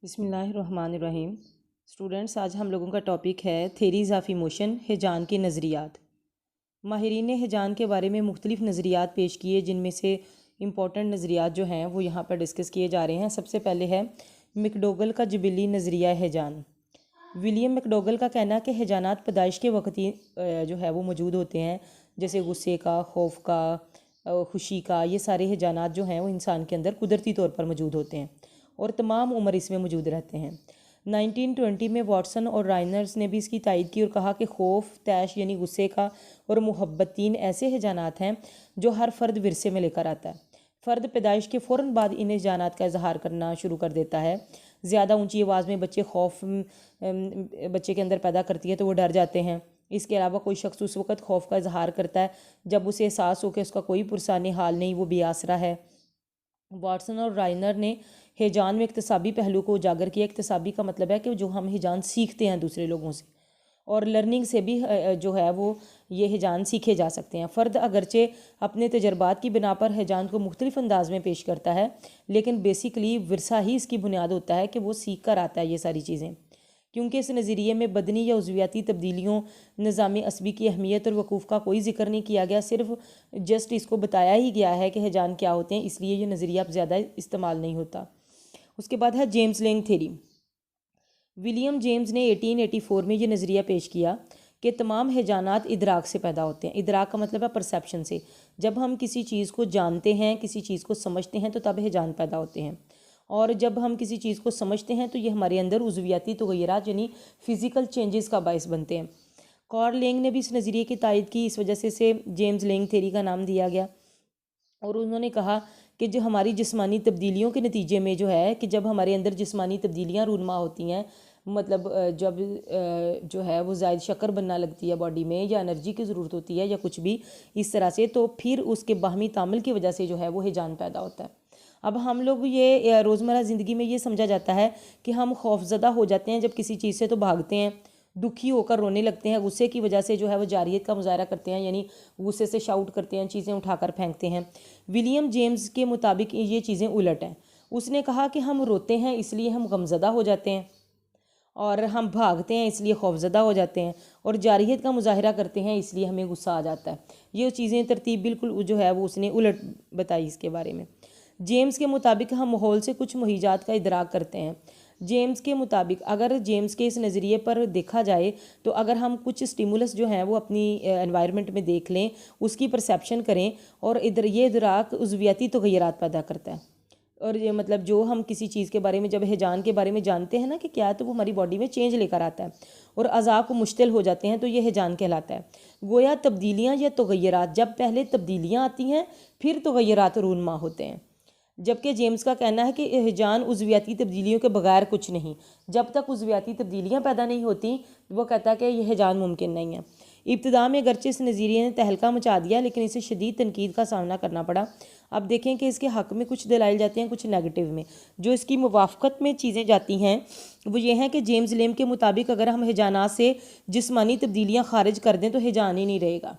बिस्मिल्लाहिर्रहमानिर्रहीम। स्टूडेंट्स, आज हम लोगों का टॉपिक है थेरीज़ ऑफ इमोशन, हिजान के नज़रियात। माहिरीन ने हिजान के बारे में मुख्तलिफ़ नज़रियात पेश किए, जिनमें से इम्पॉर्टेंट नज़रियात जो हैं वो यहाँ पर डिस्कस किए जा रहे हैं। सबसे पहले है मैकडोगल का जिबिली नज़रिया हिजान। विलियम मैकडोगल का कहना है कि हिजानात पैदाइश के वक्त ही जो है वो मौजूद होते हैं, जैसे गुस्से का, खौफ का, खुशी का। ये सारे हिजानात जो हैं वो इंसान के अंदर कुदरती तौर पर मौजूद होते हैं और तमाम उम्र इसमें मौजूद रहते हैं। 1920 में वाटसन और राइनर्स ने भी इसकी तायद की और कहा कि खौफ, तैश यानी गुस्से का और मोहब्बत तीन ऐसे हिजानात हैं जो हर फ़र्द विरसे में लेकर आता है। फ़र्द पैदाइश के फ़ौरन बाद इन हिजानात का इजहार करना शुरू कर देता है। ज़्यादा ऊंची आवाज़ में बच्चे के अंदर पैदा करती है तो वो डर जाते हैं। इसके अलावा कोई शख्स उस वक़्त खौफ का इजहार करता है जब उसे एहसास हो कि उसका कोई पुरसाने हाल नहीं, वो बेआसरा है। वाटसन और राइनर ने हिजान में इक्तसाबी पहलू को उजागर किया। इक्तसाबी का मतलब है कि जो हम हिजान सीखते हैं दूसरे लोगों से, और लर्निंग से भी जो है वो ये हिजान सीखे जा सकते हैं। फ़र्द अगरचे अपने तजर्बात की बिना पर हिजान को मुख्तलिफ अंदाज में पेश करता है, लेकिन बेसिकली विरसा ही इसकी बुनियाद होता है कि वो सीख कर आता है ये सारी चीज़ें। क्योंकि इस नज़रिए में बदनी या उज़वियाती तब्दीलियों, निज़ामी असबी की अहमियत और वकूफ़ का कोई जिक्र नहीं किया गया, सिर्फ जस्ट इसको बताया ही गया है कि हिजान क्या होते हैं, इसलिए ये नज़रिया अब ज़्यादा इस्तेमाल नहीं होता। उसके बाद है James Lange theory. William James ने 1884 में ये नज़रिया पेश किया कि तमाम हिजानात इदराक से पैदा होते हैं। इदराक का मतलब है परसेप्शन से। जब हम किसी चीज़ को जानते हैं, किसी चीज़ को समझते हैं, तो तब हिजान पैदा होते हैं। और जब हम किसी चीज़ को समझते हैं तो ये हमारे अंदर उज़वियाती तग़य्युरात यानी फ़िज़िकल चेंजेस का बायस बनते हैं। कार्ल लेंग ने भी इस नज़रिए की तायद की, इस वजह से इसे जेम्स लेंग थ्योरी का नाम दिया गया। और उन्होंने कहा कि जो हमारी जिस्मानी तब्दीलियों के नतीजे में जो है कि जब हमारे अंदर जिस्मानी तब्दीलियाँ रूनमा होती हैं, मतलब जब जो है वो ज़ायद शक्कर बनना लगती है बॉडी में, या एनर्जी की ज़रूरत होती है, या कुछ भी इस तरह से, तो फिर उसके बाहमी तामुल की वजह से जो है वो हिजान पैदा होता है। अब हम लोग ये रोज़मर्रा ज़िंदगी में ये समझा जाता है कि हम खौफज़दा हो जाते हैं जब किसी चीज़ से, तो भागते हैं, दुखी होकर रोने लगते हैं, गुस्से की वजह से जो है वो जारियत का मुजाहरा करते हैं, यानी गुस्से से शाउट करते हैं, चीज़ें उठाकर फेंकते हैं। विलियम जेम्स के मुताबिक ये चीज़ें उलट हैं। उसने कहा कि हम रोते हैं इसलिए हम गमज़दा हो जाते हैं, और हम भागते हैं इसलिए खौफज़दा हो जाते हैं, और जारियत का मुजाहरा करते हैं इसलिए हमें गुस्सा आ जाता है। ये चीज़ें तरतीब बिल्कुल जो है वो उसने उलट बताई इसके बारे में। जेम्स के मुताबिक हम माहौल से कुछ मुहीजात का इदराक करते हैं। जेम्स के मुताबिक अगर जेम्स के इस नज़रिए पर देखा जाए तो अगर हम कुछ स्टिमुलस जो हैं वो अपनी एनवायरनमेंट में देख लें, उसकी परसेप्शन करें, और ये इदराक उज़वियाती तग़य्युरात पैदा करता है। और ये मतलब जो हम किसी चीज़ के बारे में, जब हिजान के बारे में जानते हैं ना कि क्या है, तो वो हमारी बॉडी में चेंज लेकर आता है और अज़ा को मुश्तिल हो जाते हैं, तो ये हिजान कहलाता है। गोया तब्दीलियाँ या तग़य्युरात, जब पहले तब्दीलियाँ आती हैं फिर तग़य्युरात रूनमा होते हैं। जबकि जेम्स का कहना है कि हिजान उज़वियाती तब्दीलियों के बगैर कुछ नहीं। जब तक उज़वियाती तब्दीलियाँ पैदा नहीं होती, वो कहता है कि यह हिजान मुमकिन नहीं है। इब्तिदा में अगरचे इस नज़रिए ने तहलका मचा दिया, लेकिन इसे शदीद तनकीद का सामना करना पड़ा। अब देखें कि इसके हक़ में कुछ दलाइल जाते हैं, कुछ नेगेटिव में। जो इसकी मुवाफ़क़त में चीज़ें जाती हैं वो ये हैं कि जेम्स लेम के मुताबिक अगर हम हिजानात से जिस्मानी तब्दीलियाँ खारिज कर दें तो हिजान ही नहीं रहेगा।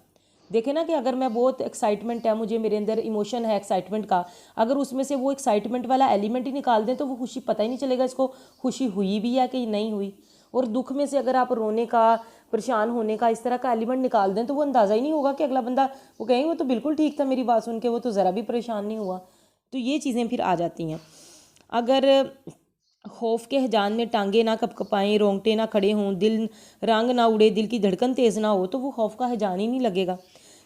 देखें ना कि अगर मैं बहुत एक्साइटमेंट है, मुझे मेरे अंदर इमोशन है एक्साइटमेंट का, अगर उसमें से वो एक्साइटमेंट वाला एलिमेंट ही निकाल दें तो वो खुशी पता ही नहीं चलेगा इसको खुशी हुई भी है कि नहीं हुई। और दुख में से अगर आप रोने का, परेशान होने का, इस तरह का एलिमेंट निकाल दें तो वो अंदाज़ा ही नहीं होगा कि अगला बंदा, वो कहेंगे वो तो बिल्कुल ठीक था मेरी बात सुन के, वो तो ज़रा भी परेशान नहीं हुआ। तो ये चीज़ें फिर आ जाती हैं। अगर खौफ के हिजान में टांगे ना कपकपाएं, रोंगटे ना खड़े हों, दिल रंग ना उड़े, दिल की धड़कन तेज़ ना हो, तो वो खौफ का हिजान ही नहीं लगेगा।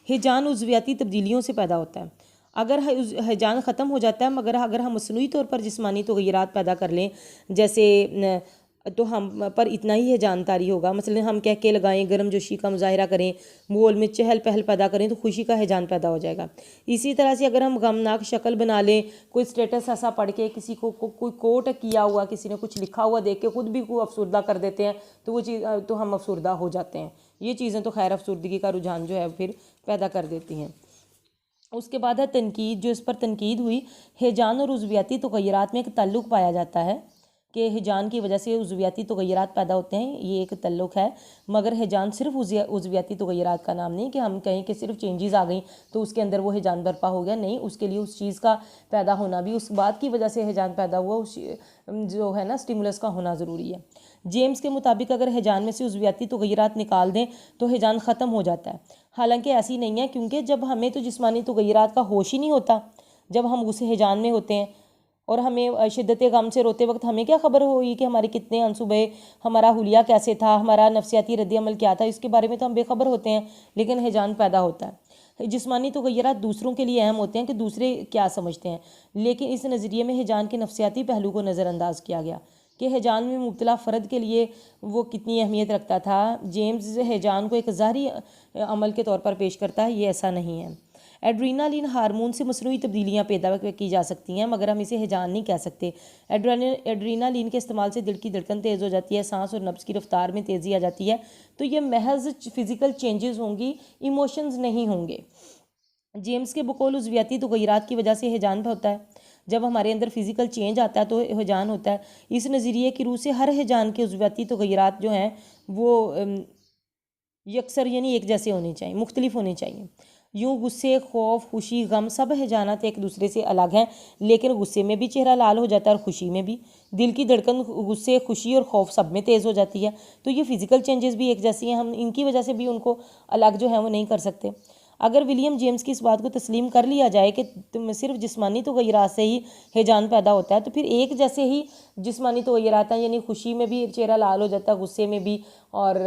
हिजान उज़वियाती तब्दीलियों से पैदा होता है। अगर हिजान ख़त्म हो जाता है, मगर अगर हम मसनूई तौर पर जिस्मानी तग़य्युरात पैदा कर लें, जैसे तो हम पर इतना ही हिजान तारी होगा। मसलन हम कह के लगाएं, गर्मजोशी का मुजाहरा करें, माहौल में चहल पहल पैदा करें, तो खुशी का हिजान पैदा हो जाएगा। इसी तरह से अगर हम गमनाक शक्ल बना लें, कोई स्टेटस ऐसा पढ़ के, किसी को कोई कोट किया हुआ, किसी ने कुछ लिखा हुआ देख के खुद भी को अफसरदा कर देते हैं, तो वो चीज़ तो हम अफसरदा हो जाते हैं। ये चीज़ें तो खैर अफसरदगी का रुझान जो है फिर पैदा कर देती हैं। उसके बाद है तनकीद। जो इस पर तनकीद हुई, हिजान और उज़वियाती तग़य्युरात में एक ताल्लुक़ पाया जाता है कि हिजान की वजह से उज़वियाती तग़य्युरात पैदा होते हैं, ये एक तल्लुक़ है। मगर हिजान सिर्फ उज़वियाती तग़य्युरात का नाम नहीं कि हम कहें कि सिर्फ चेंजेस आ गई तो उसके अंदर वो हिजान बर्पा हो गया, नहीं, उसके लिए उस चीज़ का पैदा होना भी, उस बात की वजह से हिजान पैदा हुआ, उस जो है ना स्टिमुलस का होना ज़रूरी है। जेम्स के मुताबिक अगर हिजान में से उज़वियाती तग़य्युरात निकाल दें तो हिजान ख़त्म हो जाता है। हालांकि ऐसी नहीं है, क्योंकि जब हमें तो जिस्मानी तग़य्युरात का होश ही नहीं होता जब हम उस हिजान में होते हैं, और हमें शिद्दत गम से रोते वक्त हमें क्या खबर हुई कि हमारे कितने आंसू बहे, हमारा हुलिया कैसे था, हमारा नफसियाती रद्द-ए-अमल क्या था, इसके बारे में तो हम बेखबर होते हैं। लेकिन हिजान पैदा होता है। जिस्मानी तग़य्युरात दूसरों के लिए अहम होते हैं कि दूसरे क्या समझते हैं, लेकिन इस नज़रिए में हिजान के नफसियाती पहलू को नज़रअंदाज किया गया कि हिजान में मुब्तला फ़र्द के लिए वो कितनी अहमियत रखता था। जेम्स हिजान को एक ज़ाहरी अमल के तौर पर पेश करता है, ये ऐसा नहीं है। एड्रीनालिन हार्मोन से मसनूई तब्दीलियाँ पैदा की जा सकती हैं, मगर हम इसे हिजान नहीं कह सकते। एड्रीनालिन के इस्तेमाल से दिल की धड़कन तेज़ हो जाती है, सांस और नब्ज़ की रफ्तार में तेज़ी आ जाती है, तो ये महज फ़िज़िकल चेंजेस होंगी, इमोशंस नहीं होंगे। जेम्स के बकौल उज़वियाती तग़य्युरात की वजह से हिजान होता है। जब हमारे अंदर फ़िज़िकल चेंज आता है तो हिजान होता है। इस नज़रिए की रूह से हर हिजान के उज़वियाती तग़य्युरात जो हैं वो यकसर यानी एक जैसे होने चाहिए, मुख्तलिफ होने चाहिए। यूँ गुस्से, खौफ, खुशी, गम सब हिजानात एक दूसरे से अलग हैं, लेकिन गुस्से में भी चेहरा लाल हो जाता है और खुशी में भी। दिल की धड़कन गुस्से, खुशी और खौफ सब में तेज़ हो जाती है। तो ये फ़िज़िकल चेंजेस भी एक जैसी हैं, हम इनकी वजह से भी उनको अलग जो है वो नहीं कर सकते। अगर विलियम जेम्स की इस बात को तस्लीम कर लिया जाए कि सिर्फ जिस्मानी तग़य्युरात से ही हिजान पैदा होता है, तो फिर एक जैसे ही जिस्मानी तग़य्युरात हैं, यानी खुशी में भी चेहरा लाल हो जाता है, गुस्से में भी और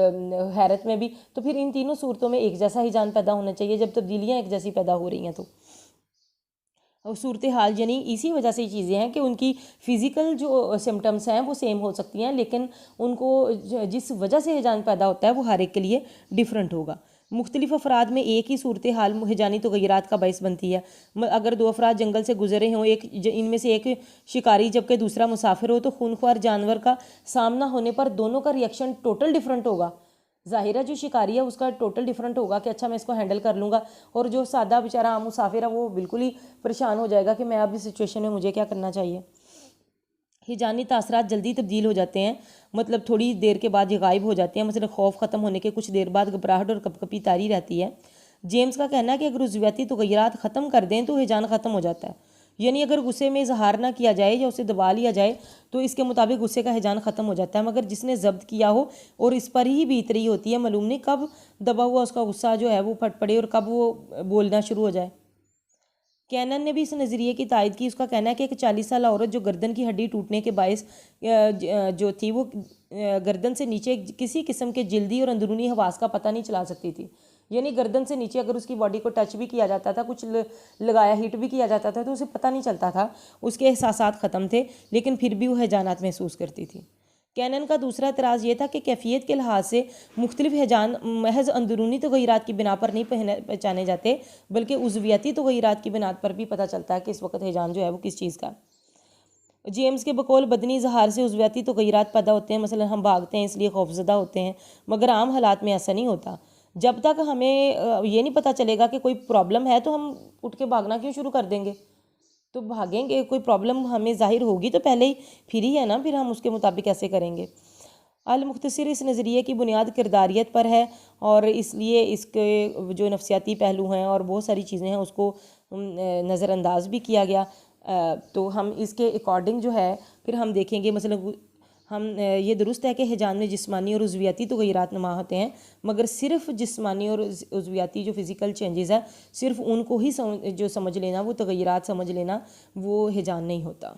हैरत में भी, तो फिर इन तीनों सूरतों में एक जैसा हिजान पैदा होना चाहिए। जब तब्दीलियाँ एक जैसी पैदा हो रही हैं तो सूरत हाल यानी इसी वजह से चीज़ें हैं कि उनकी फ़िज़िकल जो सिम्टम्स हैं वो सेम हो सकती हैं, लेकिन उनको जिस वजह से हिजान पैदा होता है वो हर एक के लिए डिफरेंट होगा। मुख्तलिफ अफराद में एक ही सूरत हाल हिजानी तग़य्युरात का बाइस बनती है। अगर दो अफराद जंगल से गुजरे हों, एक इनमें से एक शिकारी जबकि दूसरा मुसाफिर हो, तो खूनख्वार जानवर का सामना होने पर दोनों का रिएक्शन टोटल डिफरेंट होगा। ज़ाहिर है जो शिकारी है उसका टोटल डिफरेंट होगा कि अच्छा मैं इसको हैंडल कर लूँगा, और जो सादा बेचारा आम मुसाफिर है वो बिल्कुल ही परेशान हो जाएगा कि मैं अब इस सिचुएशन में मुझे क्या करना चाहिए। हिजानी तासरात जल्दी तब्दील हो जाते हैं, मतलब थोड़ी देर के बाद ये गायब हो जाते हैं। मतलब खौफ ख़त्म होने के कुछ देर बाद घबराहट और कपकपी तारी रहती है। जेम्स का कहना है कि अगर उज़वियाती तग़य्युरात ख़त्म कर दें तो हिजान ख़त्म हो जाता है, यानी अगर गुस्से में इजहार ना किया जाए या उसे दबा लिया जाए तो इसके मुताबिक गुस्से का हिजान ख़त्म हो जाता है। मगर जिसने जब्त किया हो और इस पर ही बीत रही होती है, मालूम नहीं कब दबा हुआ उसका गुस्सा जो है वो फट पड़े और कब वो बोलना शुरू हो जाए। कैनन ने भी इस नज़रिए की तायद की। उसका कहना है कि एक 40 साल औरत जो गर्दन की हड्डी टूटने के बायस जो थी वो गर्दन से नीचे किसी किस्म के जल्दी और अंदरूनी हवास का पता नहीं चला सकती थी, यानी गर्दन से नीचे अगर उसकी बॉडी को टच भी किया जाता था, कुछ लगाया हिट भी किया जाता था, तो उसे पता नहीं चलता था, उसके एहसासात ख़त्म थे, लेकिन फिर भी वह हिजानात महसूस करती थी। कैनन का दूसरा एतराज़ ये था कि कैफियत के लिहाज से मुख्तलिफ हिजान महज अंदरूनी तग़य्युरात की बिना पर नहीं पहचाने जाते, बल्कि उज़वियाती तग़य्युरात की बिना पर भी पता चलता है कि इस वक्त हिजान जो है वो किस चीज़ का। जेम्स के बकौल बदनी इजहार से उज़वियाती तग़य्युरात पैदा होते हैं, मसलन हम भागते हैं इसलिए खौफजदा होते हैं, मगर आम हालात में ऐसा नहीं होता। जब तक हमें ये नहीं पता चलेगा कि कोई प्रॉब्लम है तो हम उठ के भागना क्यों शुरू कर देंगे, तो भागेंगे, कोई प्रॉब्लम हमें ज़ाहिर होगी तो पहले ही फिर ही है ना, फिर हम उसके मुताबिक ऐसे करेंगे। अल मुख्तसर इस नज़रिए की बुनियाद किरदारियत पर है, और इसलिए इसके जो नफसियाती पहलू हैं और बहुत सारी चीज़ें हैं उसको नज़रअंदाज भी किया गया। तो हम इसके अकॉर्डिंग जो है फिर हम देखेंगे, मतलब हम ये दुरुस्त है कि हिजान में जिस्मानी और उज़वियाती तग़य्युरात नुमा होते हैं, मगर सिर्फ जिस्मानी और उज़वियाती जो फ़िज़िकल चेंजेस है सिर्फ उनको ही जो समझ लेना, वो तग़य्युरात समझ लेना, वो हिजान नहीं होता।